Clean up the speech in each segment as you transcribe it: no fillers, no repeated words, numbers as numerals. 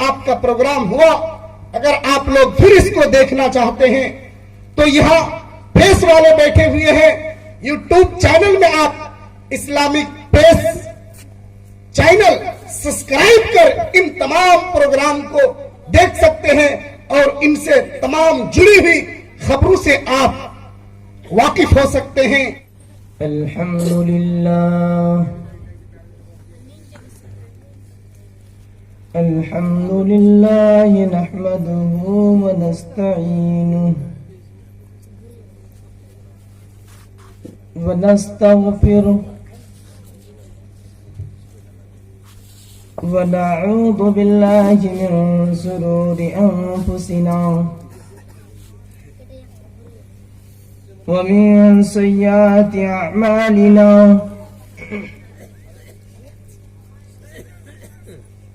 آپ کا پروگرام ہوا. اگر آپ لوگ پھر اس کو دیکھنا چاہتے ہیں تو یہاں پریس والے بیٹھے ہوئے ہیں. یوٹیوب چینل میں آپ اسلامک پریس چینل سبسکرائب کر ان تمام پروگرام کو دیکھ سکتے ہیں اور ان سے تمام جڑی ہوئی خبروں سے آپ واقف ہو سکتے ہیں. الحمد لله نحمده ونستعينه ونستغفره ونعوذ بالله من شرور أنفسنا ومن سيئات أعمالنا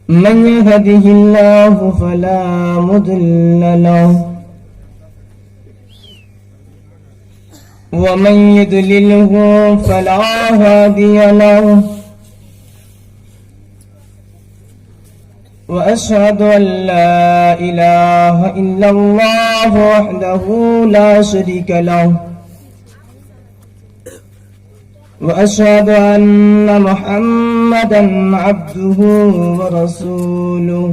من يهده الله فلا مضل له ومن يضلله فلا هادي له وأشهد أن لا إله إلا الله وحده لا شريك له وأشهد أن محمدًا عبده ورسوله.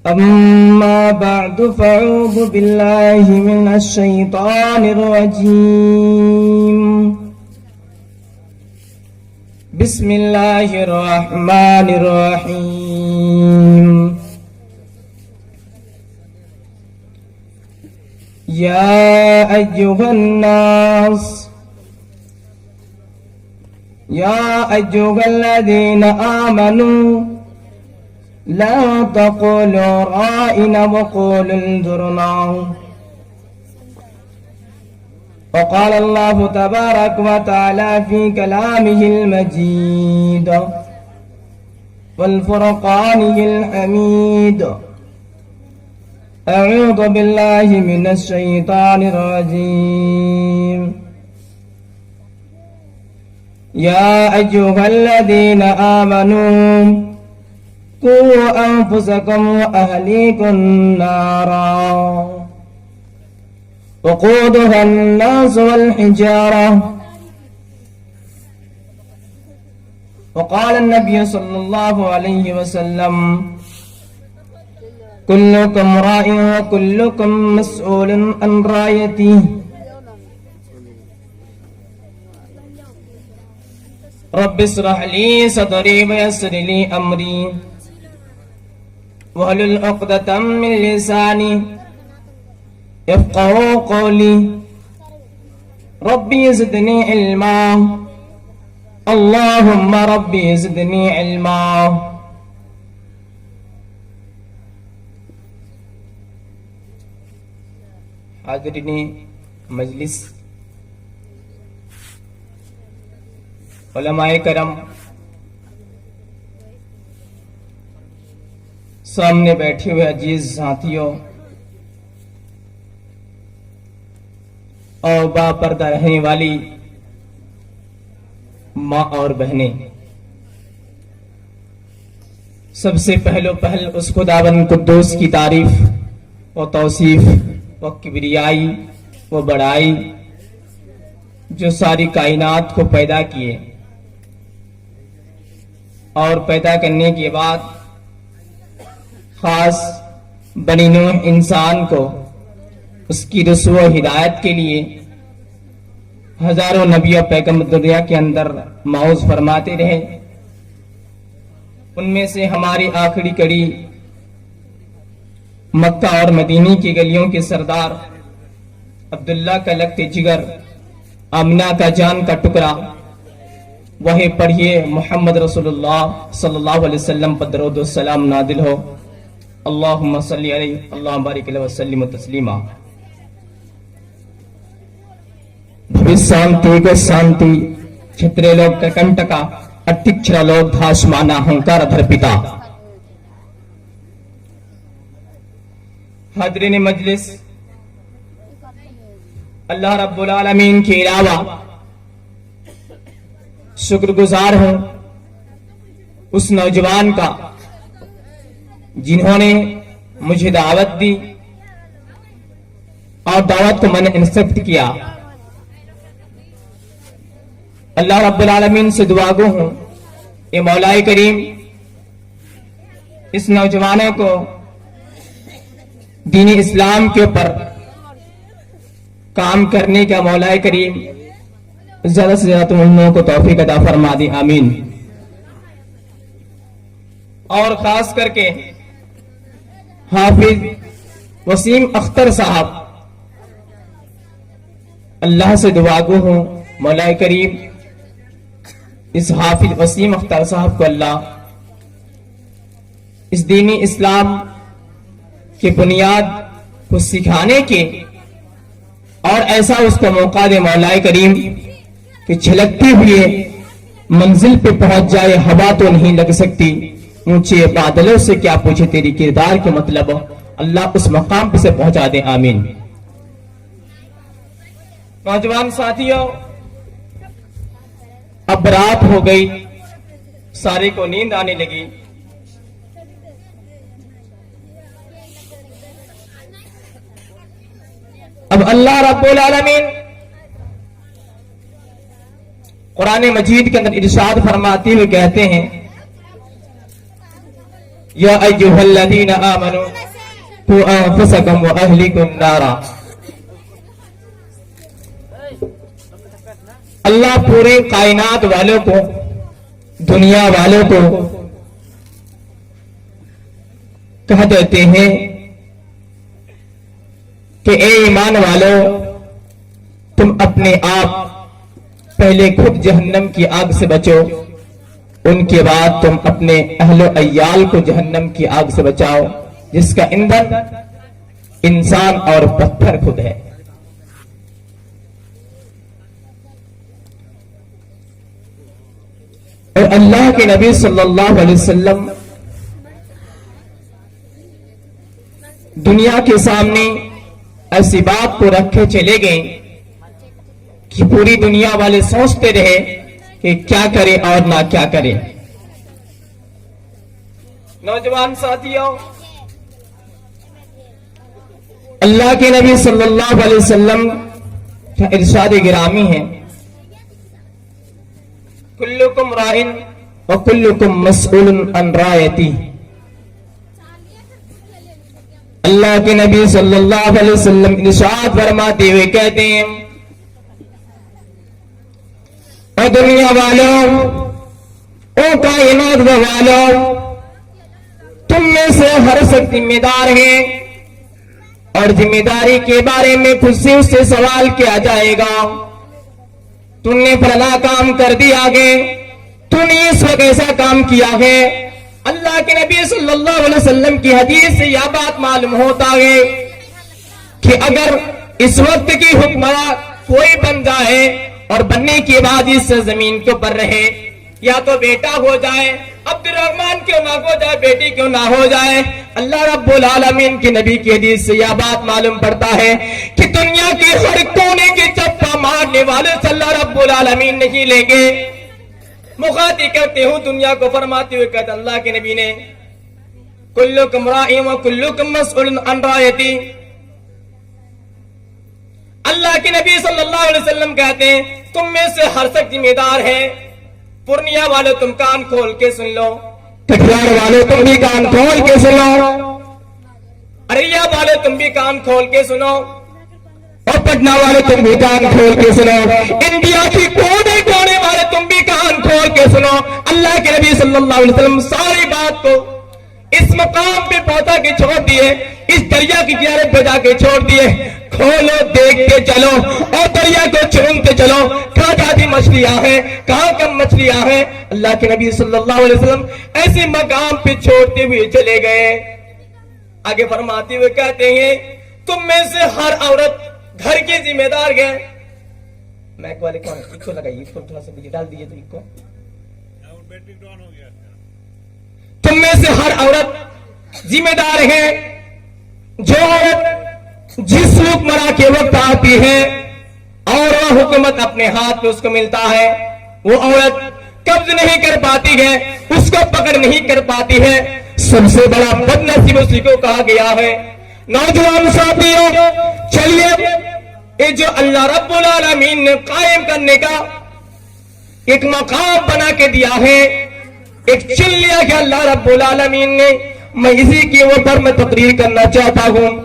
أما بعد فأعوذ بالله من الشيطان الرجيم. بسم الله الرحمن الرحيم. يا أيها الناس يا أيها الذين آمنوا لا تقولوا رائنا وقولوا انظرنا. وقال الله تبارك وتعالى في كلامه المجيد والفرقانه الحميد. أعوذ بالله من الشيطان الرجيم. يا أيها الذين آمنوا قوا أنفسكم وأهليكم نارا وقودها الناس والحجارة. وقال النبي صلى الله عليه وسلم كلكم راع وكلكم مسؤول عن رعيته. رب اشرح لي صدري ويسر لي أمري واحلل عقدة من لساني يفقهوا قولي. ربي زدني علما اللهم ربي زدني علما. حاضرین مجلس، علماء کرم، سامنے بیٹھے ہوئے عزیز ساتھیوں اور با پردہ رہنے والی ماں اور بہنیں، سب سے پہل اس خداوند قدوس کی تعریف و توصیف و کبریائی و بڑائی جو ساری کائنات کو پیدا کیے اور پیدا کرنے کے بعد خاص بنی نوح انسان کو اس کی رسو و ہدایت کے لیے ہزاروں نبی و پیغمبر دنیا کے اندر معوض فرماتے رہے. ان میں سے ہماری آخری کڑی مکہ اور مدینی کی گلیوں کے سردار عبداللہ کا لگتے جگر، آمنہ کا جان کا ٹکڑا، وہی پڑھیے محمد رسول اللہ صلی اللہ علیہ وسلم پر درود و سلام نازل ہو. اللہم صلی علیہ اللہم بارک علیہ وسلم تسلیما. ಭವಿಷ್ಯಾಂತಿಗೆ ಶಾಂತಿ ಛತ್ರೆ ಲೋಕ ಕಂಟಕ ಅಟ್ಟಿಕ್ಷರ ಲೋಕ ಧಾಸ್ಮಾನ ಅಹಂಕಾರ ಧರ್ಪಿತ. حاضرین مجلس، اللہ رب العالمین کے علاوہ شکر گزار ہوں اس نوجوان کا جنہوں نے مجھے دعوت دی اور دعوت کو میں نے ایکسپٹ کیا. اللہ رب العالمین سے دعا گو ہوں اے مولا کریم اس نوجوانوں کو دین اسلام کے اوپر کام کرنے کا مولا کریم زیادہ سے زیادہ تم ان لوگوں کو توفیق عطا فرما دی. آمین. اور خاص کر کے حافظ وسیم اختر صاحب, اللہ سے دعا گو ہوں مولا کریم اس حافظ وسیم اختر صاحب کو اللہ اس دینی اسلام کی بنیاد کو سکھانے کے اور ایسا اس کو موقع دے مولا کریم کہ چھلکتے ہوئے منزل پہ پہنچ جائے. ہوا تو نہیں لگ سکتی, اونچے بادلوں سے کیا پوچھے تیری کردار کے مطلب, اللہ اس مقام پہ سے پہنچا دے. آمین. نوجوان ساتھیوں, اب رات ہو گئی, سارے کو نیند آنے لگی. اب اللہ رب العالمین قرآن مجید کے اندر ارشاد فرماتے ہوئے کہتے ہیں یا ایھا الذین آمنوا قوا انفسکم واہلیکم نارا. اللہ پورے کائنات والوں کو, دنیا والوں کو کہہ دیتے ہیں کہ اے ایمان والو, تم اپنے آپ پہلے خود جہنم کی آگ سے بچو, ان کے بعد تم اپنے اہل و عیال کو جہنم کی آگ سے بچاؤ جس کا ایندھن انسان اور پتھر خود ہے. اور اللہ کے نبی صلی اللہ علیہ وسلم دنیا کے سامنے ایسی بات کو رکھے چلے گئے کہ پوری دنیا والے سوچتے رہے کہ کیا کرے اور نہ کیا کرے. نوجوان ساتھیوں, اللہ کے نبی صلی اللہ علیہ وسلم کا ارشاد گرامی ہے کلکم راعٍ وکلکم مسئول عن رعیتہ. اللہ کے نبی صلی اللہ علیہ وسلم ارشاد فرماتے ہوئے کہتے ہیں اے دنیا والوں, او کائنات والوں, تم میں سے ہر شخص ذمہ دار ہے اور ذمہ داری کے بارے میں خود سے اس سے سوال کیا جائے گا. تم نے فلاں کام کر دیا ہے, تم نے اس وقت ایسا کام کیا ہے. اللہ کے نبی صلی اللہ علیہ وسلم کی حدیث سے یہ بات معلوم ہوتا ہے کہ اگر اس وقت کی حکمراں کوئی بن جائے اور بننے کے بعد اس زمین کے اوپر رہے, یا تو بیٹا ہو جائے, عبد الرحمن کیوں نہ ہو جائے, بیٹی کیوں نہ ہو جائے, اللہ رب العالمین کے نبی کی حدیث سے یہ بات معلوم پڑتا ہے کہ دنیا کے ہر کونے کے چپا مارنے والے سے اللہ رب العالمین نہیں لیں گے. مخاطب کرتے ہوں دنیا کو فرماتے ہوئے کہتے اللہ کے نبی نے کلکم راعٍ وکلکم مسئول عن رعیتہ. اللہ کے نبی صلی اللہ علیہ وسلم کہتے ہیں تم میں سے ہر شخص ذمہ دار ہے. پورنیا والے تم کان کھول کے سن لو, کٹیہار والے تم بھی کان کھول کے سنو, اریا والے تم بھی کان کھول کے سنو, اور پٹنہ والے تم بھی کان کھول کے سنو, انڈیا کی کونے کونے والے تم بھی کان کھول کے سنو. اللہ کے نبی صلی اللہ علیہ وسلم ساری بات کو اس مقام پہ پہنچا کے چھوڑ دیے, اس دریا کی کنارے پہ جا کے چھوڑ دیے. کھولو, دیکھتے چلو اور دریا کو چومتے چلو, کہاں زیادہ مچھلیاں ہیں, کہاں کم مچھلیاں ہیں. اللہ کے نبی صلی اللہ علیہ وسلم ایسے مقام پہ چھوڑتے ہوئے چلے گئے. آگے فرماتے ہوئے کہتے ہیں تم میں سے ہر عورت گھر کی ذمہ دار ہے. میں والے کو لگائیے, تھوڑا سا ڈال دیجیے تو ایک کو. تم میں سے ہر عورت ذمہ دار ہے. جو عورت جس حکمراں کے وقت آتی ہے اور وہ حکومت اپنے ہاتھ میں اس کو ملتا ہے, وہ عورت قبض نہیں کر پاتی ہے, اس اس کو پکڑ نہیں کر پاتی ہے، سب سے بڑا بد نصیب اسی کو کہا گیا ہے۔ نوجوان ساتھیوں، چلیے یہ جو اللہ رب العالمین نے قائم کرنے کا ایک مقام بنا کے دیا ہے، ایک چن لیا کہ اللہ رب العالمین نے، میں اسی کے اوپر میں تقریر کرنا چاہتا ہوں۔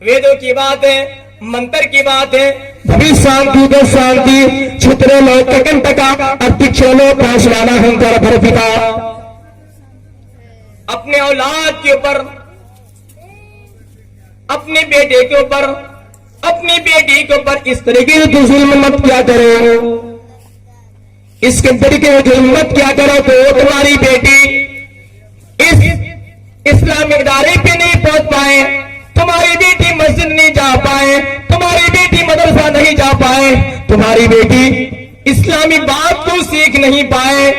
ویدوں کی بات ہے، منتر کی بات ہے، شانتی تو شانتی چھترے لو کنٹکا اتکشلو پاشوانا ہنکر بھرپتا۔ اپنے اولاد کے اوپر، اپنے بیٹے کے اوپر، اپنی بیٹی کے اوپر اس طریقے سے ظلم مت کیا کرو، اس کے طریقے سے ظلم مت کیا کرو تو تمہاری بیٹی اس اسلامی ادارے پہ نہیں پہنچ پائے، تمہاری بیٹی مسجد نہیں جا پائے، تمہاری بیٹی مدرسہ نہیں جا پائے، تمہاری بیٹی اسلامی بات کو سیکھ نہیں پائے۔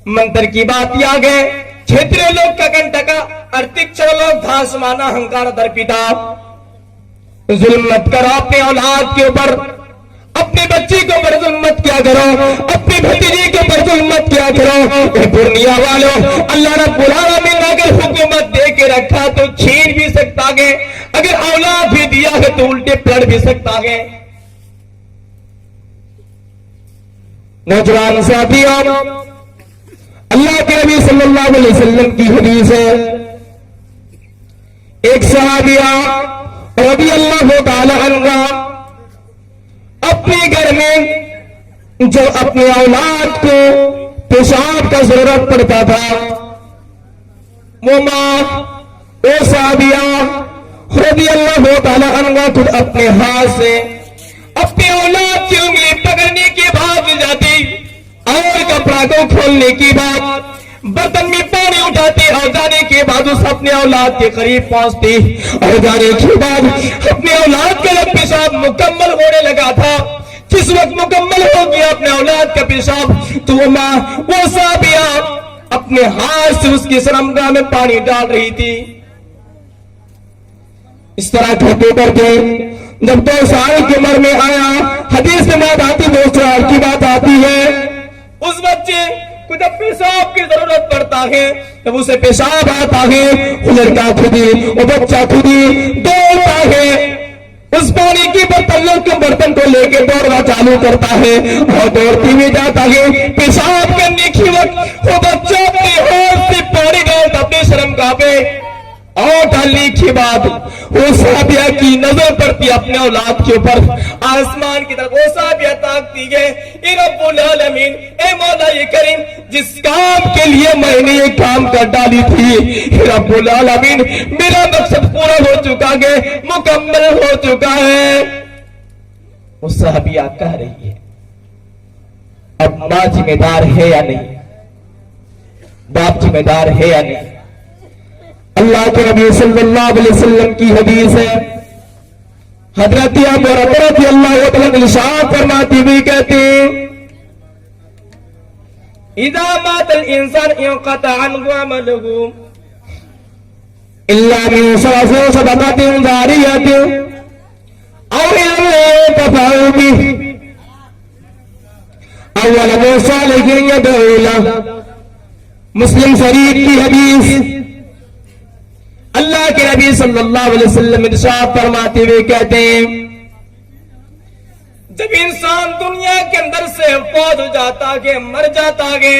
منتر کی بات یہ آگے، چھترے لوگ کا کنٹکا ارتک چلو گھاس مانا ہنکار در پیتا۔ ظلم مت کرو اپنے اولاد کے اوپر، اپنے بچے کے اوپر ظلم مت کیا کرو، اپنے بھتیجے کے اوپر ظلم مت کیا کرو۔ اے پورنیا والوں، اللہ رب العالمین نے اگر حکومت دے کے رکھا تو چھین بھی سکتا ہے، اگر اولاد بھی دیا ہے تو الٹے پلٹ بھی سکتا ہے۔ نوجوان ساتھیوں، اللہ کے نبی صلی اللہ علیہ وسلم کی حدیث ہے، ایک صحابیہ رضی اللہ تعالی عنہ اپنے گھر میں جو اپنے اولاد کو پیشاب کا ضرورت پڑتا تھا، وہ ماں وہ صحابیہ رضی اللہ تعالی عنہ خود اپنے ہاتھ سے اپنے اولاد کی انگلی پکڑنے کے بعد جاتی اور کپڑا کو کھولنے کی بعد برتن میں پانی اٹھاتی اور جانے کے بعد اس اپنے اولاد کے قریب پہنچتی اور جانے کے بعد اپنے اولاد کا جب پیشاب مکمل ہونے لگا تھا، جس وقت مکمل ہو گیا اپنے اولاد کا پیشاب، تو وہ ماں وہ صحابیہ اپنے ہاتھ سے اس کی شرمگاہ میں پانی ڈال رہی تھی۔ اس طرح کرتے کرتے جب 2 سال کی عمر میں آیا، حدیث میں بات آتی 2 سال کی بات آتی ہے، اس بچے کو جب پیشاب کی ضرورت پڑتا ہے، جب اسے پیشاب آتا ہے، وہ لڑکا خود ہی، وہ بچہ خود ہی دوڑتا ہے، اس پانی کی برتن کو لے کے دوڑنا چالو کرتا ہے اور دوڑتی ہوئی جاتا ہے۔ پیشاب کرنے کی وقت وہ بچہ اپنے ہاتھ سے پانی ڈالتا اپنے شرمگاہ پہ اور ڈالنے کے بعد وہ صحابیہ کی نظر پڑتی اپنے اولاد کے اوپر، آسمان کی طرف وہ صحابیہ تاکتی ہے، اے رب العالمین، اے مولا کریم، جس کام کے لیے میں نے یہ کام کر ڈالی تھی، اے رب العالمین میرا مقصد پورا ہو چکا ہے، مکمل ہو چکا ہے۔ وہ صحابیہ کہہ رہی ہے اب ماں ذمہ دار ہے یا نہیں، باپ ذمہ دار ہے یا نہیں۔ اللہ کے نبی صلی اللہ علیہ وسلم کی حدیث ہے، حضرت ابو ہریرہ رضی اللہ تعالی ارشاد فرماتی ہوئی کہتے ہیں، اذا مات الانسان انقطع عنه عمله الا من صدقۃ جاریۃ او علم ينتفع به او ولد صالح يدعو له۔ مسلم شریف کی حدیث، اللہ کے نبی صلی اللہ علیہ وسلم ارشاد فرماتے ہوئے کہتے ہیں، جب انسان دنیا کے اندر سے فوت ہو جاتا ہے، مر جاتا ہے،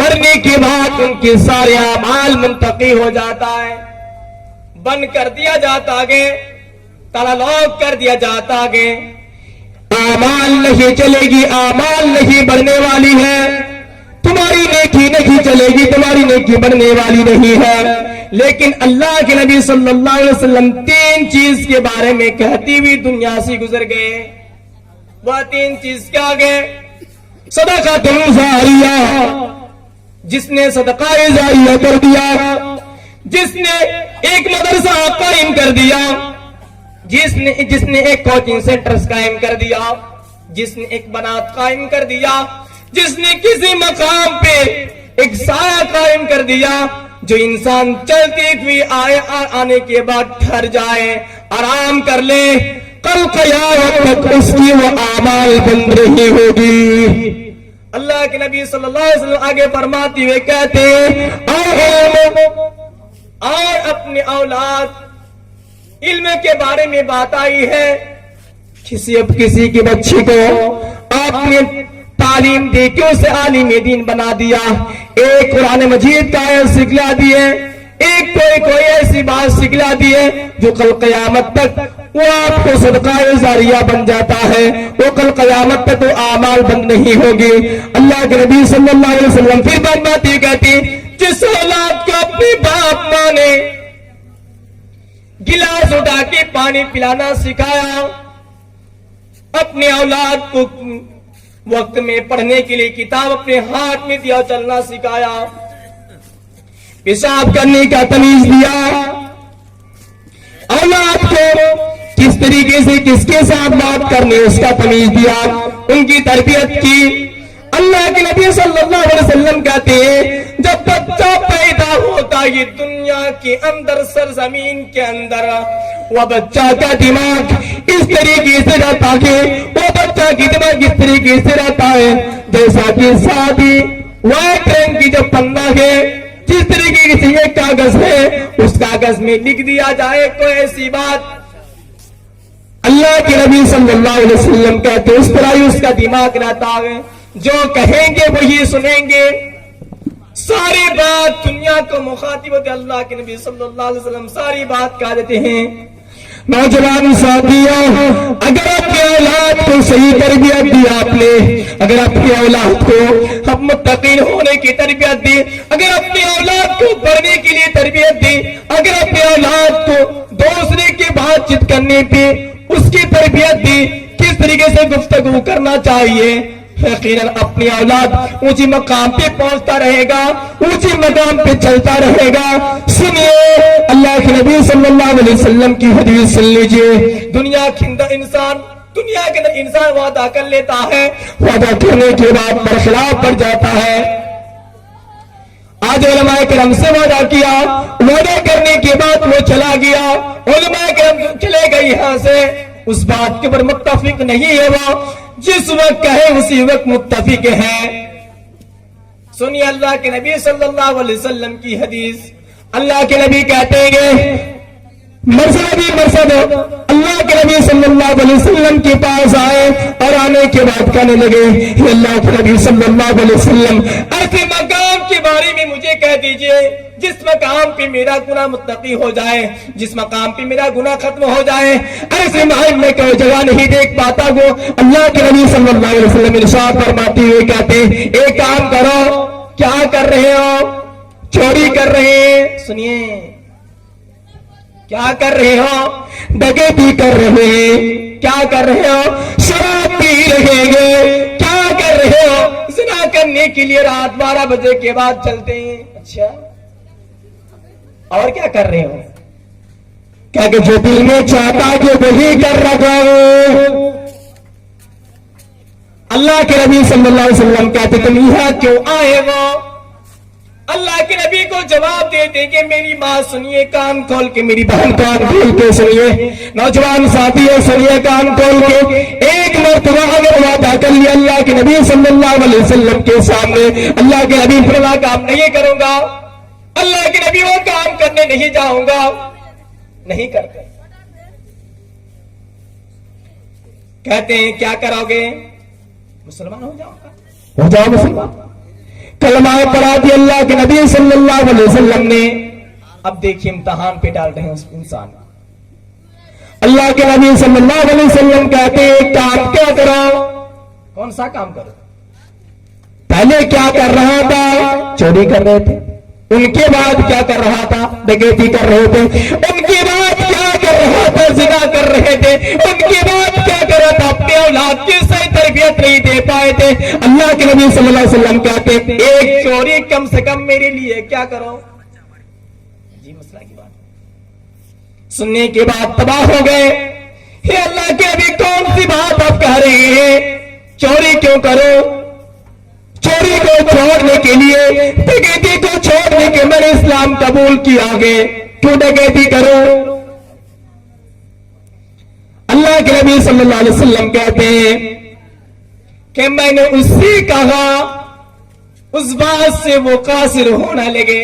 مرنے کے بعد ان کے سارے اعمال منتقل ہو جاتا ہے، بند کر دیا جاتا ہے، تالا لاک کر دیا جاتا ہے، اعمال نہیں چلے گی، اعمال نہیں بڑھنے والی ہے، تمہاری نیکی نہیں چلے گی، تمہاری نیکی بڑھنے والی نہیں ہے۔ لیکن اللہ کے نبی صلی اللہ علیہ وسلم 3 چیز کے بارے میں کہتی ہوئی دنیا سے گزر گئے۔ وہ 3 چیز کیا گئے؟ صدقہ جاریہ، جس نے صدقہ جاریہ کر دیا، جس نے ایک مدرسہ قائم کر دیا، جس نے ایک کوچنگ سینٹرز قائم کر دیا، جس نے ایک بنات قائم کر دیا، جس نے کسی مقام پہ ایک سایہ قائم کر دیا، جو انسان چلتے ہوئے آنے کے بعد ٹھہر جائے، آرام کر لے، کل قیامت تک اس کی وہ اعمال بند رہی ہوگی۔ اللہ کے نبی صلی اللہ علیہ وسلم آگے فرماتے ہوئے کہتے ہیں اور اپنے اولاد علم کے بارے میں بات آئی ہے، کسی کے بچے کو آپ نے تعلیم دے کے اسے عالم دین بنا دیا، ایک قرآن مجید کا آیت سکھلا دیے، ایک کوئی ایسی بات سکھلا دیے جو کل قیامت تک وہ آپ کو صدقہ جاریہ بن جاتا ہے، وہ کل قیامت تک وہ اعمال بند نہیں ہوگی۔ اللہ کے نبی صلی اللہ علیہ وسلم پھر فرماتے کہتے جس اولاد کو اپنے باپ ماں نے گلاس اٹھا کے پانی پلانا سکھایا، اپنے اولاد کو وقت میں پڑھنے کے لیے کتاب اپنے ہاتھ میں دیا، چلنا سکھایا، پیشاب کرنے کا تمیز دیا، اولاد کو کس طریقے سے کس کے ساتھ بات کرنے اس کا تمیز دیا، ان کی تربیت کی۔ اللہ کے نبی صلی اللہ علیہ وسلم کہتے ہیں جب بچہ پیدا ہوتا یہ دنیا کے اندر سرزمین کے اندر وہ بچہ کا دماغ اس طریقے سے رہتا ہے، وہ بچہ کی دماغ اس طریقے سے رہتا ہے جیسا کہ شادی وائٹ رنگ کی جو پنا ہے، جس طریقے سے یہ کاغذ ہے اس کاغذ میں لکھ دیا جائے کوئی ایسی بات، اللہ کے نبی صلی اللہ علیہ وسلم کہتے اس طرح ہی اس کا دماغ رہتا ہے، جو کہیں گے وہی سنیں گے، ساری بات دنیا کو مخاطب ہوتے اللہ کے نبی صلی اللہ علیہ وسلم ساری بات کہہ دیتے ہیں۔ نوجوان ساتھیوں، اگر اپنے اولاد کو صحیح تربیت دی آپ نے، اگر اپنے اولاد کو ہم متقین ہونے کی تربیت دی، اگر اپنے اولاد کو پڑھنے کے لیے تربیت دی، اگر اپنے اولاد کو دوسرے کی بات چیت کرنے پہ اس کی تربیت دی، کس طریقے سے گفتگو کرنا چاہیے، یقیناً اپنی اولاد اونچی مقام پہ پہنچتا رہے گا، اونچی مقام پہ چلتا رہے گا۔ سنیے اللہ کے نبی صلی اللہ علیہ وسلم کی حدیث سن لیجئے، دنیا کے اندر انسان وعدہ کر لیتا ہے، وعدہ کرنے کے بعد برخلاف پڑ جاتا ہے۔ آج علماء کرام سے وعدہ کیا، وعدہ کرنے کے بعد وہ چلا گیا، علماء کرام چلے گئے یہاں سے، اس بات کے پر متفق نہیں ہے، وہ جس وقت کہے اسی وقت متفق ہے۔ سنیے اللہ کے نبی صلی اللہ علیہ وسلم کی حدیث، اللہ کے نبی کہتے ہیں مرسد اللہ کے نبی صلی اللہ علیہ وسلم کے پاس آئے اور آنے کے بعد کہنے لگے اللہ کے نبی صلی اللہ علیہ وسلم ایسے مقام کے بارے میں مجھے کہہ دیجئے جس مقام پہ میرا گناہ متقی ہو جائے، جس مقام پہ میرا گناہ ختم ہو جائے، ایسے مقام میں کوئی جگہ نہیں دیکھ پاتا وہ۔ اللہ کے نبی صلی اللہ علیہ وسلم ارشاد فرماتے ہوئے کہتے ایک کام کرو، کیا کر رہے ہو؟ چوری کر رہے ہیں، سنیے کیا کر رہے ہو؟ ڈکیتی کر رہے ہیں، کیا کر رہے ہو؟ شراب پی رہے ہیں، کیا کر رہے ہو؟ زنا کرنے کے لیے رات 12 بجے کے بعد چلتے ہیں، اچھا اور کیا کر رہے ہو؟ کیا کہ جو دل میں چاہتا کہ وہی کر رہا ہو۔ اللہ کے نبی صلی اللہ علیہ وسلم کہتے تم یہاں کیوں آئے ہو؟ اللہ کے نبی کو جواب دیتے کہ میری ماں سنیے کان کھول کے، میری بہن کان کھول کے سنیے، نوجوان ساتھیوں سنیے کان کھول کے، ایک مرتبہ اگر وعدہ کر لیا اللہ کے نبی صلی اللہ علیہ وسلم کے سامنے، اللہ کے نبی فلاں کام نہیں کروں گا، اللہ کے نبی وہ کام کرنے نہیں جاؤں گا، نہیں کرتے، کہتے ہیں کیا کرو گے؟ مسلمان ہو جاؤ گا، ہو جاؤ مسلمان، کلمہ پڑھا دیا اللہ کے نبی صلی اللہ علیہ وسلم نے۔ اب دیکھیے امتحان پہ ڈال رہے ہیں اس انسان، اللہ کے نبی صلی اللہ علیہ وسلم کہتے ہیں کام کیا کرو؟ کون سا کام کرو؟ پہلے کیا کر رہا تھا؟ چوری کر رہے تھے، ان کے بعد کیا کر رہا تھا؟ ڈکیتی کر رہے تھے، ان کے بعد کیا کر رہا تھا؟ زنا کر رہے تھے، ان کے بعد کیا کر رہا تھا؟ اپنے اولاد کی صحیح تربیت نہیں دے پائے تھے۔ اللہ کے نبی صلی اللہ علیہ وسلم کہتے ہیں ایک چوری کم سے کم میرے لیے کیا کرو؟ جی مسئلہ کی بات سننے کے بعد تباہ ہو گئے، یہ اللہ کے نبی کون سی بات آپ کہہ رہے ہیں؟ چوری کیوں کرو؟ چوری کو چھوڑنے کے لیے، ڈکیتی کو چھوڑنے کے میں نے اسلام قبول کیا آگے، کیوں ڈکیتی کرو؟ اللہ کے نبی صلی اللہ علیہ وسلم کہتے ہیں کہ میں نے اس سے کہا، اس بات سے وہ قاصر ہونے لگے.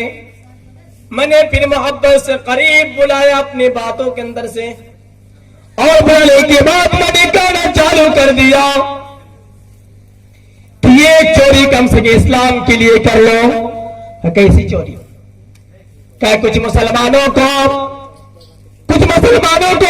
میں نے پھر محبت سے قریب بلایا اپنی باتوں کے اندر سے، اور بولنے کے بعد میں نے کہنا چالو کر دیا کہ یہ چوری کم سے کم اسلام کے لیے کر لو. کیسی چوری؟ کہ کچھ مسلمانوں کو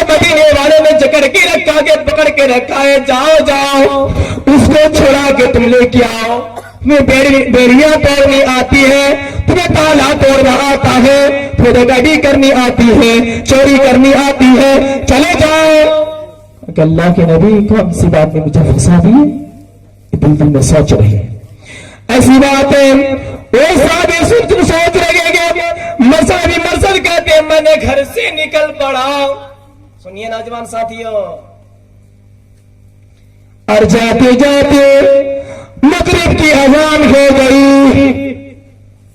مدینے والوں نے جکڑ کے رکھا کے پکڑ کے رکھا ہے، جاؤ اس کو چھڑا کے تم لے کے آؤ. تمہیں بیڑیاں توڑنی آتی ہے، تمہیں تالا توڑنا آتا ہے، تمہیں گاڑی کرنی آتی ہے، چوری کرنی آتی ہے، چلے جاؤ. کہ اللہ کے نبی کون سی بات میں مجھے پھنسا دی؟ دل میں سوچ رہے ہیں ایسی بات ہے. وہ صحابی سوچ رہے گے. مرسد کہتے ہیں میں نے گھر سے نکل پڑا. سنیے نوجوان ساتھیوں، اور جاتے جاتے مغرب کی اذان ہو گئی،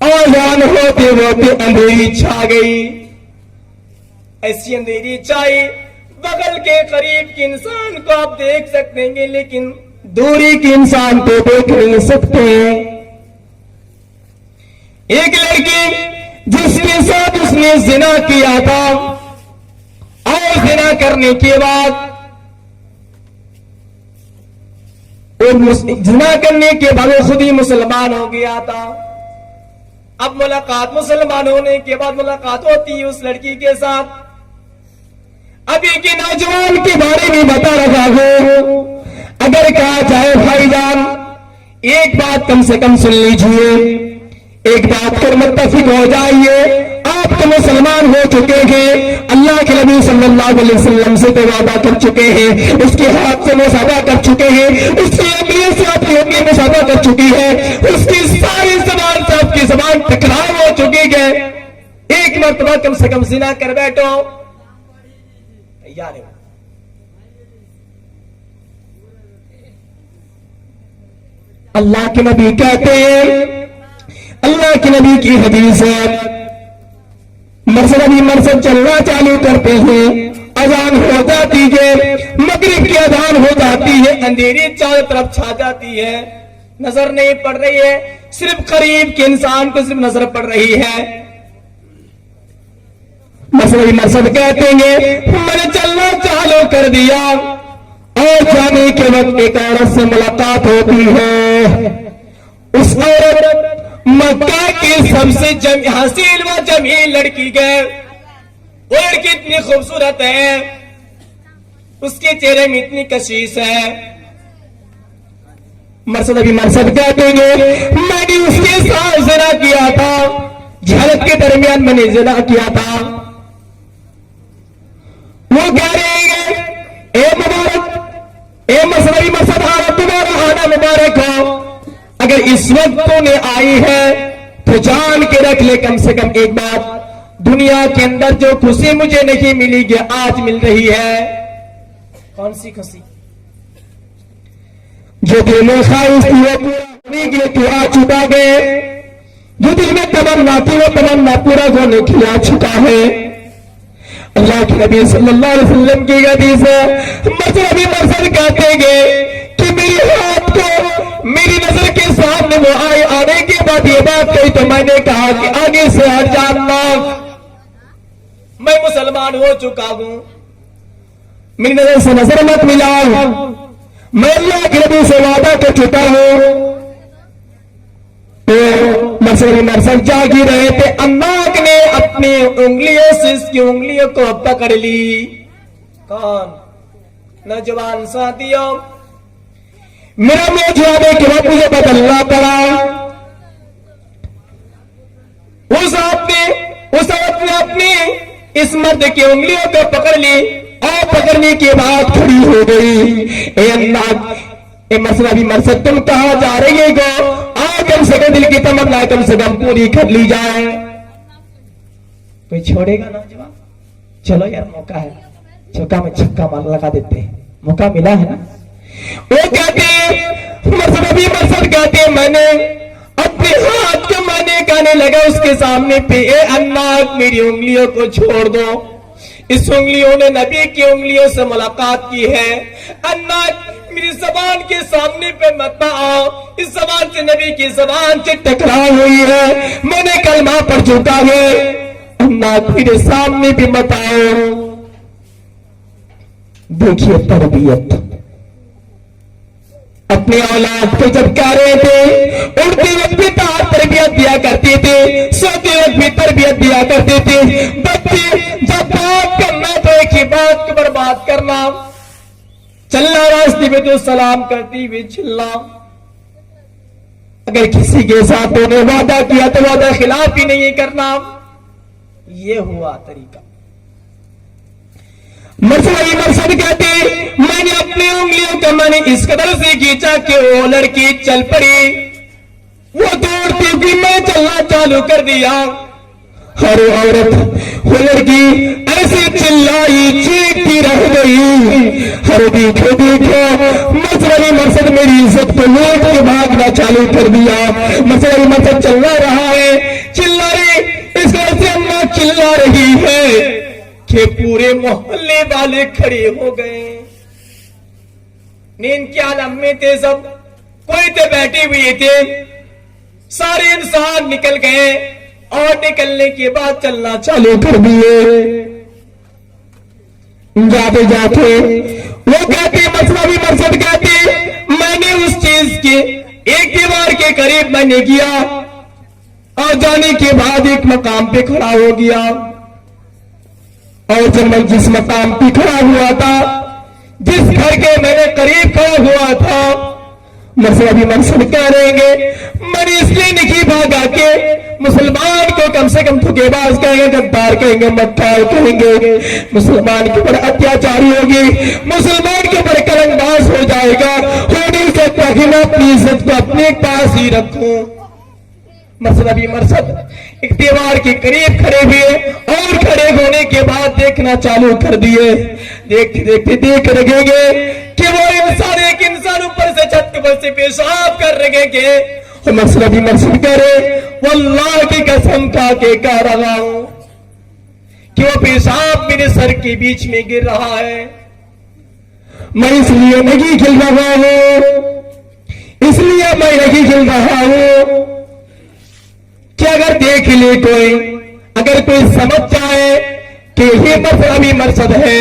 اذان ہوتے ہوتے اندھیری چھا گئی. ایسی اندھیری چھائی بغل کے قریب کے انسان کو آپ دیکھ سکتے ہیں لیکن دوری کے انسان کو دیکھ نہیں سکتے. ایک لڑکی جس کے ساتھ اس نے زنا کیا تھا، اور زنا کرنے کے بعد وہ خود ہی مسلمان ہو گیا تھا. اب ملاقات مسلمان ہونے کے بعد ملاقات ہوتی ہے اس لڑکی کے ساتھ. ابھی کے نوجوان کے بارے میں بتا رہا ہوں. اگر کہا جائے بھائی جان ایک بات کم سے کم سن لیجئے، ایک بات پر متفق ہو جائیے، آپ تو مسلمان ہو چکے ہیں، اللہ کے نبی صلی اللہ علیہ وسلم سے تو وعدہ کر چکے ہیں، اس کے ہاتھ سے مصافحہ کر چکے ہیں، اس کی انگلیوں سے اپنی انگلی مصافحہ کر چکی ہے، اس کی ساری زبان سے آپ کی زبان ٹکراؤ ہو چکی ہے. ایک مرتبہ کم سے کم زنا کر بیٹھو. تیار ہے؟ اللہ کے نبی کہتے ہیں، اللہ کے نبی کی حدیث ہے، مرسد چلنا چالو کرتے ہیں، اذان ہو جاتی ہے، مغرب کی اذان ہو جاتی ہے، اندھیری چاروں طرف چھا جاتی ہے، نظر نہیں پڑ رہی ہے، صرف قریب کے انسان کو صرف نظر پڑ رہی ہے. مرسد کہتے ہیں میں نے چلنا چالو کر دیا، اور جانے کے وقت ایک عورت سے ملاقات ہوتی ہے. اس عورت مکہ کی سب سے حسین و جمیل لڑکی ہے. وہ لڑکی اتنی خوبصورت ہے، اس کے چہرے میں اتنی کشش ہے. مرسد کہتے ہیں میں نے اس کے ساتھ زنا کیا تھا، جہالت کے درمیان میں نے زنا کیا تھا. وہ کہہ رہے ہیں اے مبارک، اے مرسد تمہارا آنا مبارک ہو. اگر اس وقت تو نے آئی ہے تو جان کے رکھ لے کم سے کم ایک بات، دنیا کے اندر جو خوشی مجھے نہیں ملی گی آج مل رہی ہے. کون سی خوشی؟ جو دل میں خواہش تھی وہ پورا ہونے کے لیے تو آ چکا ہے، جو دل میں تمنا تھی وہ تمنا پورا ہونے کے لیے آ چکا ہے. اللہ کے نبی صلی اللہ علیہ وسلم کی حدیث ہے، مرسد کہتے ہیں کہ میری ہاتھ کو میری نظر کے سامنے وہ آنے کے بعد یہ بات کہی تو میں نے کہا کہ آگے سے ہٹ جانا، میں مسلمان ہو چکا ہوں، میری نظر سے نظر مت ملاؤ، میں اللہ کے نبی سے وعدہ کر چکا ہوں. تو مرسد جاگی رہے تھے، اماک نے اپنی انگلیوں سے اس کی انگلیوں کو پکڑ لی. کون؟ نوجوان ساتھیوں، میرا موجود ہے کہ وقت مجھے بدلنا پڑا. اس عورت نے اپنی اس مرد کی انگلیوں کو پکڑ لی اور پکڑنے کے بعد کھڑی ہو گئی. اے اللہ، اے مرسد تم کہاں جا رہی گو؟ کم سے کم دل کی تمنا کم سے کم پوری کر لی جائے. کوئی چھوڑے گا نوجوان؟ چلو یار موقع ہے، چوکا میں چھکا مار لگا دیتے ہیں، موقع ملا ہے نا. وہ کہتے ہیں مرسد کہتے ہیں میں نے اپنے ہاتھ کو میں نے کہنے لگا اس کے سامنے پہ، اے اللہ میری انگلیوں کو چھوڑ دو، اس انگلیوں نے نبی کی انگلیوں سے ملاقات کی ہے. انا میری زبان کے سامنے پہ مت آؤ, اس زبان سے نبی کی زبان سے ٹکراؤ ہوئی ہے, میں نے کلمہ پڑھ چکا ہے. انا میرے سامنے بھی مت آؤ. دیکھیے تربیت, اپنے اولاد کو جب کہہ رہے تھے, اڑتے وقت بھی تربیت دیا کرتے تھے, سوتے وقت بھی تربیت دیا کرتے تھے. بچے جب بات کرنا تو ایک ہی بات کو برباد کرنا, چلنا راستے میں تو سلام کرتی ہوئی چلنا. اگر کسی کے ساتھ انہوں نے وعدہ کیا تو وعدہ خلاف ہی نہیں کرنا. یہ ہوا طریقہ. مرشد کہتے میں نے اپنی انگلیوں کا میں نے اس قدر سے کھینچا کہ وہ لڑکی چل پڑی. وہ دوڑتی ہوئی میں چلنا چالو کر دیا. ہر عورت وہ لڑکی ایسے چلائی چیختی رہ گئی. ہر دیکھو مرشد میری عزت کو لوٹ کے بھاگنا چالو کر دیا. مرشد چلنا رہا ہے, چلا رہی, اس طرح سے اماں چلا رہی ہے کہ پورے محلے والے کھڑے ہو گئے. نیند کے عالم میں تھے سب, کوئی تو بیٹھے ہوئے تھے. سارے انسان نکل گئے اور نکلنے کے بعد چلنا چالو کر دیے. جاتے جاتے وہ کہتے مرشد کہتے میں نے اس چیز کے ایک دیوار کے قریب میں نے کیا اور جانے کے بعد ایک مقام پہ کھڑا ہو گیا. اور جب میں جس مقام پہ کھڑا ہوا تھا, جس گھر کے میں نے قریب کھڑا ہوا تھا, مرشد کہہ رہے گے میں نے اس لیے نہیں بھاگا کہ مسلمان کو کم سے کم دھوکے باز کہیں گے, غدار کہیں گے, مکار کہیں گے, مسلمان کے اوپر اتیاچاری ہوگی, مسلمان کے اوپر کلنگ باز ہو جائے گا. ہو نہیں سکتا کہ میں اپنی عزت کو اپنے پاس ہی رکھوں. مرشد ایک دیوار کے قریب کھڑے ہوئے اور کھڑے ہونے کے بعد دیکھنا چالو کر دیے. دیکھتے دیکھتے دیکھ رہے گے کہ وہ انسان ایک انسان اوپر سے چھت پر سے پیشاب کر رہے گے. مرشد کہہ رہے واللہ کی قسم کھا کے کہہ رہا ہوں کہ وہ پیشاب میرے سر کے بیچ میں گر رہا ہے. میں اس لیے نہیں کھل رہا ہوں, اس لیے میں نہیں کھل رہا ہوں کہ اگر دیکھ لے کوئی, اگر کوئی سمجھ جائے کہ یہ مرشد ہے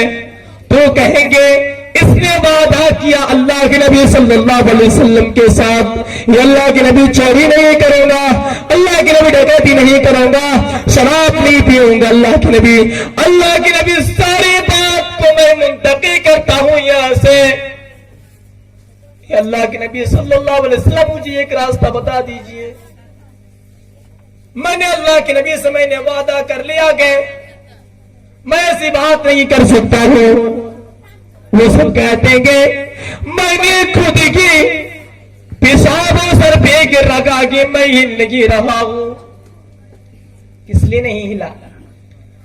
تو کہیں گے اس نے وعدہ کیا اللہ کے نبی صلی اللہ علیہ وسلم کے ساتھ, یہ اللہ کے نبی چوری نہیں کروں گا, اللہ کے نبی ڈکیتی نہیں کروں گا, شراب نہیں پیوں گا. اللہ کے نبی ساری بات کو میں منتقل کرتا ہوں یہاں سے. اللہ کے نبی صلی اللہ علیہ وسلم مجھے ایک راستہ بتا دیجئے. میں نے اللہ کے نبی سے میں نے وعدہ کر لیا کہ میں ایسی بات نہیں کر سکتا ہوں. وہ سب کہتے ہیں کہ میں نے خود کی پیشاب سر پہ گر رکھا کہ میں ہل نہیں رہا ہوں. اس لیے نہیں ہلا.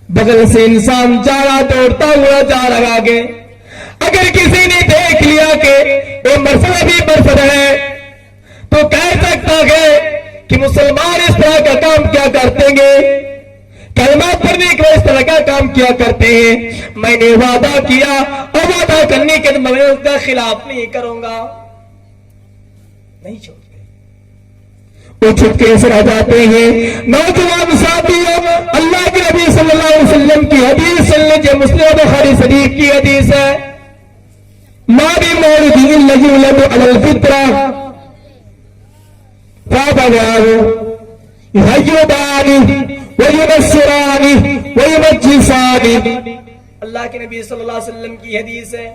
بغل سے انسان جا رہا دوڑتا ہوا جا رہا گے. اگر کسی نے دیکھ لیا کہ یہ مرشد ہے تو کہہ سکتا ہے کہ مسلمان اس طرح کا کام کیا کرتے ہیں, کلمہ پڑھنے کے اس طرح کا کام کیا کرتے ہیں. میں نے وعدہ کیا اور وعدہ کرنے کے میں اس کا خلاف نہیں کروں گا. نہیں چھوڑتے, وہ چھپ کے سر آ جاتے ہیں. نوجوان ساتھیوں, اللہ کے نبی صلی اللہ علیہ وسلم کی حدیث سن لیجیے, مسلم بخاری شریف کی حدیث ہے, ما بمولود الا یولد علی الفطرہ اللہ کے نبی صلی اللہ علیہ وسلم کی حدیث ہے,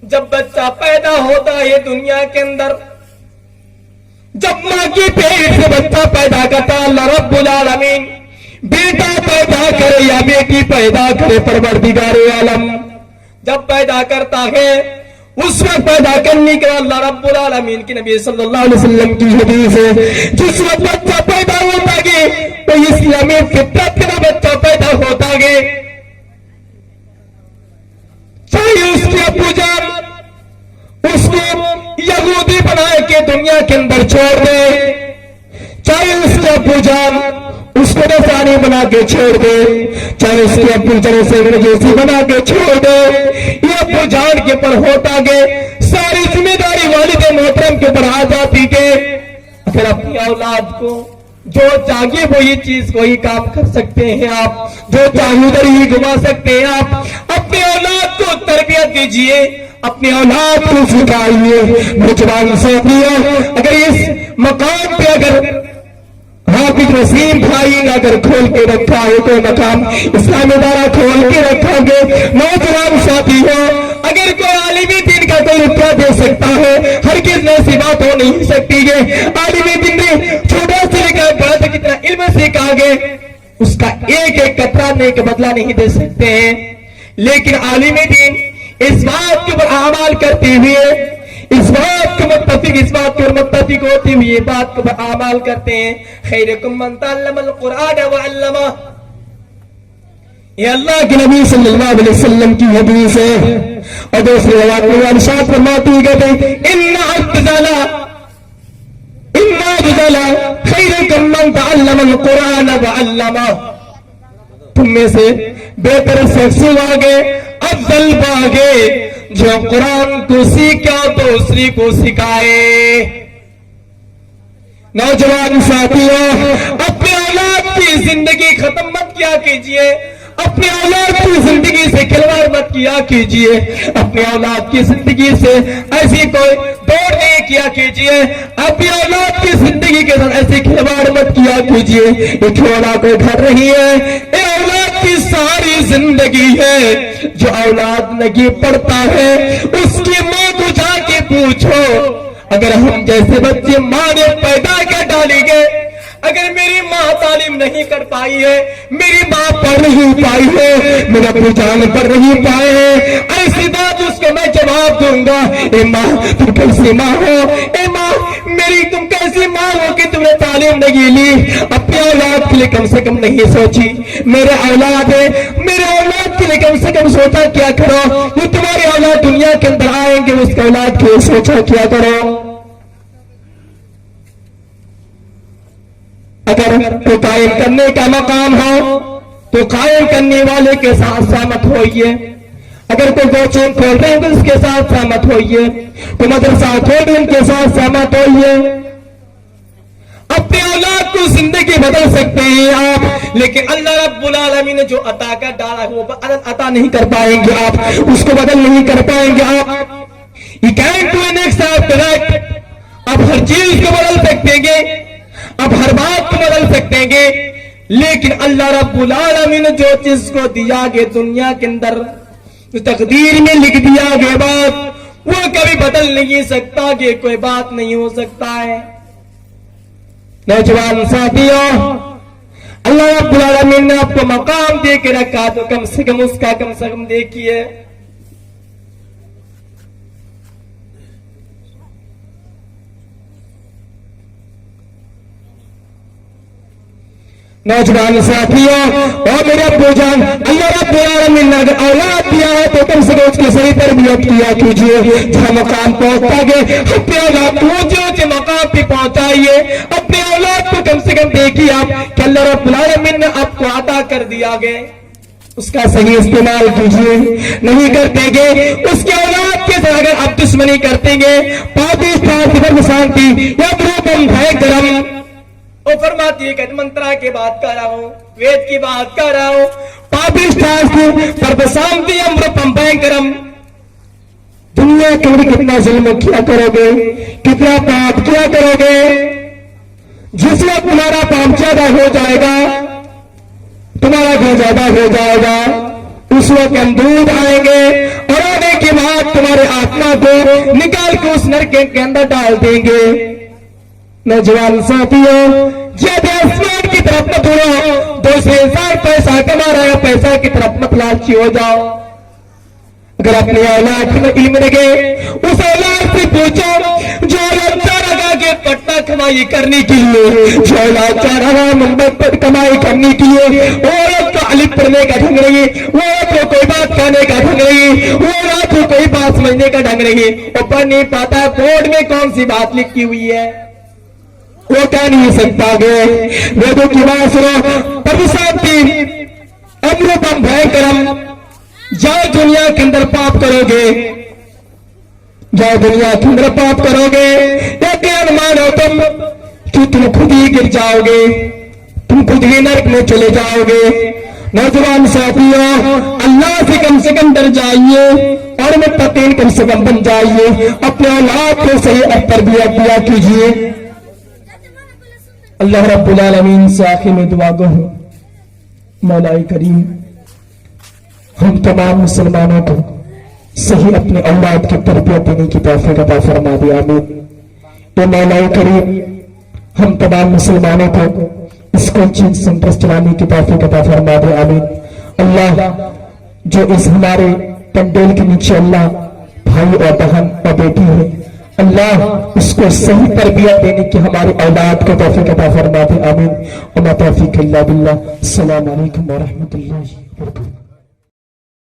جب بچہ پیدا ہوتا ہے دنیا کے اندر, جب ماں کی پیٹ سے بچہ پیدا کرتا اللہ رب العالمین بیٹا پیدا کرے یا بیٹی پیدا کرے, پروردگار عالم جب پیدا کرتا ہے اس وقت پیدا کرنے کے اللہ رب العالمین کی نبی صلی اللہ علیہ وسلم کی حدیث ہے, جس وقت بچہ پیدا ہوتا ہے تو اسلامی فطرت کا بچہ پیدا ہوتا ہے. چاہے اس کے ابو جان اس کو یہودی بنا کے دنیا کے اندر چھوڑ دے, چاہے اس کے ابو جان اس کو نصرانی بنا کے چھوڑ دے، چاہے اس کے ابو چاہے اسے انگریزی بنا کے چھوڑ دے، یہ ابو جان کے پر ہوتا گے، ساری ذمہ داری والد محترم کے پر آ جاتی کہ اگر اپنی اولاد کو جو چاہیے وہی چیز کوئی کام کر سکتے ہیں آپ، جو چاہیے ادھر ہی گھما سکتے ہیں آپ، اپنے اولاد کو تربیت دیجئے، اپنے اولاد کو سکھائیے۔ نوجوان ساتھیوں، اگر اس مقام پہ اگر حافظ وسیم بھائی نے اگر کھول کے رکھا ہے کوئی مقام اسلامی ادارہ کھول کے رکھا گے، نوجوان ساتھیوں اگر کوئی عالمی دین کا کوئی رتبہ دے سکتا ہے، ہرگز ایسی بات ہو نہیں سکتی ہے۔ عالمی دین نے چھوٹا سے لے کر بڑا تک کتنا علم سیکھا گے، اس کا ایک ایک قطرہ نیک بدلہ نہیں دے سکتے ہیں، لیکن عالمی دین اس بات کے اوپر اعمال کرتے ہوئے، اس بات کو متفق ہوتے ہوئے یہ بات کو اعمال کرتے ہیں، خیرکم من تعلم القرآن وعلمہ۔ یہ اللہ کے نبی صلی اللہ علیہ وسلم کی حدیث ہے، اور دوسری روایت میں ارشاد فرماتے ہیں ان افضل خیرکم من تعلم القرآن وعلمہ، تم میں سے بہتر شخص آگے، افضل باگے جو قرآن کو سیکھا دوسری کو سکھائے۔ نوجوان ساتھیوں، اپنے اولاد کی زندگی ختم مت کیا کیجئے، اپنے اولاد کی زندگی سے کھلواڑ مت کیا کیجئے، اپنے اولاد کی زندگی سے ایسی کوئی دوڑ نہیں کیا کیجئے، اپنی اولاد کی زندگی کے ساتھ ایسی کھلواڑ مت کیا کیجئے۔ ایک اولاد کو گھر رہی ہے، اے اولاد کی ساری زندگی ہے، جو اولاد نہیں پڑھتا ہے اس کی ماں کو جا کے پوچھو، اگر ہم جیسے بچے ماں نے پیدا کر ڈالیں گے، اگر میری ماں تعلیم نہیں کر پائی ہے، میری ماں پڑھ نہیں پائی ہے، میرا ابو جان پڑھ نہیں پائے ہیں، ایسی بات اس کو میں جواب دوں گا، اے ماں تم کیسی ماں ہو، اے ماں میری تم کیسی ماں ہو کہ تم نے تعلیم نہیں لی، اپنے اولاد کے لیے کم سے کم نہیں سوچی، میرے اولاد ہے، میرے اولاد کے لیے کم سے کم سوچا کیا کرو، جو تمہاری اولاد دنیا کے اندر آئیں گے اس کے اولاد کے لیے سوچا کیا کرو۔ اگر تو قائم کرنے کا مقام ہو تو قائم کرنے والے کے ساتھ سہمت ہوئیے، اگر کوئی کوچنگ کھول رہے ہیں اس کے ساتھ سہمت ہوئیے، کوئی مدرسہ کھول رہے ہیں ان کے ساتھ سہمت ہوئیے۔ اپنے اولاد کو زندگی بدل سکتے ہیں آپ، لیکن اللہ رب العالمین نے جو عطا کر ڈالا ہے وہ عطا نہیں کر پائیں گے آپ، اس کو بدل نہیں کر پائیں گے آپ۔ You can't do next after that۔ اب ہر چیز کو بدل سکتے گے، اب ہر بات کو بدل سکتے گے، لیکن اللہ رب العالمین نے جو چیز کو دیا گیا دنیا کے اندر، جو تقدیر میں لکھ دیا گیا بات، وہ کبھی بدل نہیں سکتا، کہ کوئی بات نہیں ہو سکتا ہے۔ نوجوان ساتھیوں، اللہ رب العالمین نے آپ کو مقام دے کے رکھا تو کم سے کم اس کا کم سے کم دیکھیے۔ نوجوان ساتھیوں اور میرے ابو جان، اللہ رب العالمین نے اگر اولاد دیا ہے تو کم سے کم اس کی صحیح تربیت کیا کیجیے، جہاں مقام پہنچتا گے اپنے اولاد کو اونچے مقام پہ پہنچائیے، اپنے اولاد کو کم سے کم دیکھیے آپ کہ اللہ رب العالمین نے آپ کو عطا کر دیا گیا، اس کا صحیح استعمال کیجیے۔ نہیں کرتے گے اس کے اولاد کے ساتھ اگر آپ دشمنی کرتے گے، پاکستان شانتی یا بروتم بھائی گرم، وہ فرماتی ہے کہ منترا کی بات کر رہا ہوں، وید کی بات کر رہا ہوں، پاکستان کی پربسامتی امرتم بینکرم، دنیا کے لیے کتنا ظلم کیا کرو گے، کتنا پاپ کیا کرو گے، جس وقت تمہارا پاپ زیادہ ہو جائے گا، تمہارا گھر زیادہ ہو جائے گا، اس وقت ہم دودھ آئیں گے اور آنے کے بعد تمہارے آتما کو نکال کے اس نرک کے اندر ڈال دیں گے۔ نوجوان ساتھیوں، جب آسمان کی طرف مت اڑو، دوسرے انسان پیسہ کما رہا ہے پیسہ کی طرف مت لالچی ہو جاؤ۔ اگر اپنی اولاد میں علم لگے، اس اولاد سے پوچھو جو اولاد چاہ رہا کہ پٹنہ کمائی کرنے کے لیے، جو اولاد چاہ رہا ممبئی پر کمائی کرنے کے لیے، وہ اولاد کو الف پڑھنے کا ڈھنگ نہیں، وہ اولاد کو کوئی بات کہنے کا ڈھنگ نہیں، وہ اولاد کو کوئی بات سمجھنے کا ڈھنگ نہیں، وہ پڑھ نہیں پاتا بورڈ میں کون سی بات لکھی ہوئی ہے، وہ کہہ نہیں سکتا گے ویدوں کی بات سنو پرسانتی امرتم بھینکرم جاؤ دنیا کے اندر پاپ کرو گے جاؤ دنیا کے اندر پاپ کرو گے ایک انمان ہو تم کہ تم خود ہی گر جاؤ گے تم خود ہی نرک میں چلے جاؤ گے نوجوان ساتھیوں اللہ سے کم ڈر جائیے اور متقین کم سے کم بن جائیے اپنے اولاد کو صحیح تربیت دیا کیجیے اللہ رب العالمین سے آخر میں دعا گو مولا کریم ہم تمام مسلمانوں کو صحیح اپنے اولاد کی تربیت دینے کی توفیق عطا فرما دے آمین اے مولا کریم ہم تمام مسلمانوں کو اس کوچنگ سینٹر چلانے کی توفیق عطا فرما دے آمین اللہ جو اس ہمارے پنڈیل کے نیچے اللہ بھائی اور بہن اور بیٹی ہے اللہ اس کو صحیح تربیت دینے کی ہماری اولاد کو توفیق عطا فرما دے آمین وما توفیق الا باللہ السلام علیکم ورحمۃ اللہ وبرکاتہ